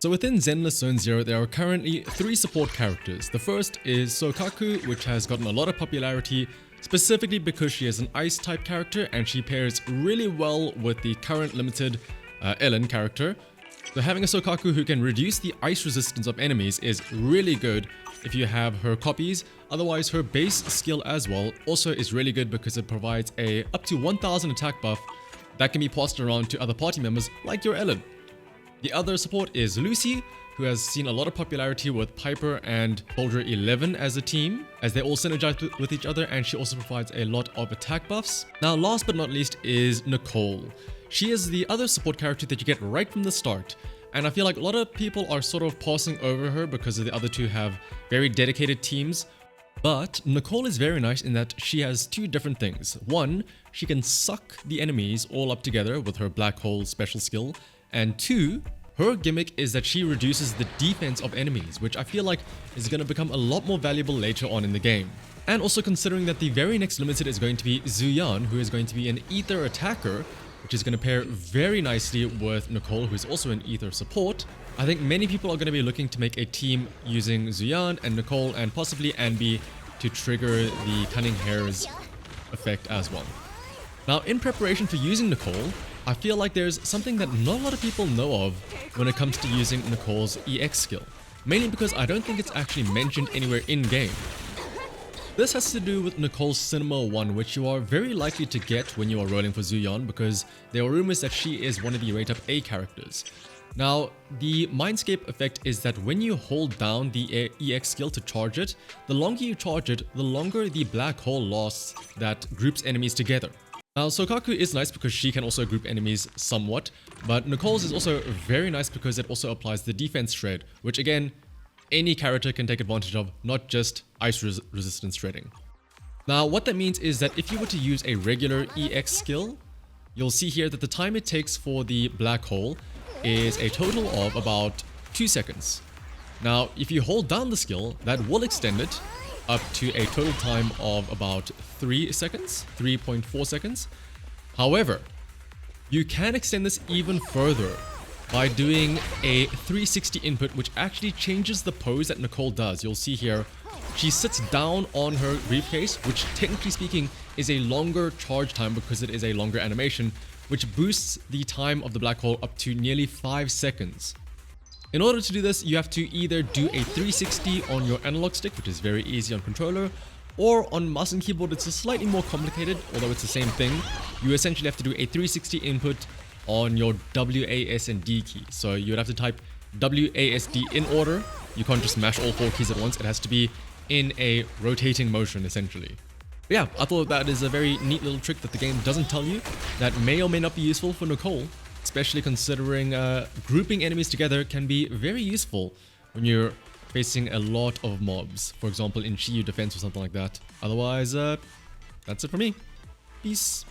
So within Zenless Zone Zero, there are currently 3 support characters. The first is Soukaku, which has gotten a lot of popularity, specifically because she is an ice type character and she pairs really well with the current limited Ellen character. So having a Soukaku who can reduce the ice resistance of enemies is really good if you have her copies. Otherwise, her base skill as well also is really good because it provides a up to 1000 attack buff that can be passed around to other party members like your Ellen. The other support is Lucy, who has seen a lot of popularity with Piper and Soldier 11 as a team, as they all synergize with each other, and she also provides a lot of attack buffs. Now, last but not least is Nicole. She is the other support character that you get right from the start, and I feel like a lot of people are sort of passing over her because the other two have very dedicated teams. But Nicole is very nice in that she has 2 different things. One, she can suck the enemies all up together with her black hole special skill. And 2, her gimmick is that she reduces the defense of enemies, which I feel like is going to become a lot more valuable later on in the game. And also considering that the very next limited is going to be Zhu Yuan, who is going to be an ether attacker, which is going to pair very nicely with Nicole, who is also an ether support. I think many people are going to be looking to make a team using Zhu Yuan and Nicole and possibly Anbi to trigger the Cunning Hare's effect as well. Now, in preparation for using Nicole, I feel like there's something that not a lot of people know of when it comes to using Nicole's EX skill, mainly because I don't think it's actually mentioned anywhere in-game. This has to do with Nicole's Cinema 1, which you are very likely to get when you are rolling for Zhu Yuan, because there are rumors that she is one of the rate up A characters. Now, the Mindscape effect is that when you hold down the EX skill to charge it, the longer you charge it, the longer the black hole lasts that groups enemies together. Now, Soukaku is nice because she can also group enemies somewhat, but Nicole's is also very nice because it also applies the defense shred, which again, any character can take advantage of, not just ice resistance shredding. Now, what that means is that if you were to use a regular EX skill, you'll see here that the time it takes for the black hole is a total of about 2 seconds. Now, if you hold down the skill, that will extend it up to a total time of about 3 seconds, 3.4 seconds. However, you can extend this even further by doing a 360 input, which actually changes the pose that Nicole does. You'll see here, she sits down on her briefcase, which technically speaking is a longer charge time because it is a longer animation, which boosts the time of the black hole up to nearly 5 seconds. In order to do this, you have to either do a 360 on your analog stick, which is very easy on controller, or on mouse and keyboard it's slightly more complicated, although it's the same thing. You essentially have to do a 360 input on your WAS and D key. So you would have to type WASD in order. You can't just mash all 4 keys at once. It has to be in a rotating motion, essentially. But yeah, I thought that is a very neat little trick that the game doesn't tell you that may or may not be useful for Nicole. Especially considering grouping enemies together can be very useful when you're facing a lot of mobs. For example, in Shiyu defense or something like that. Otherwise, that's it for me. Peace.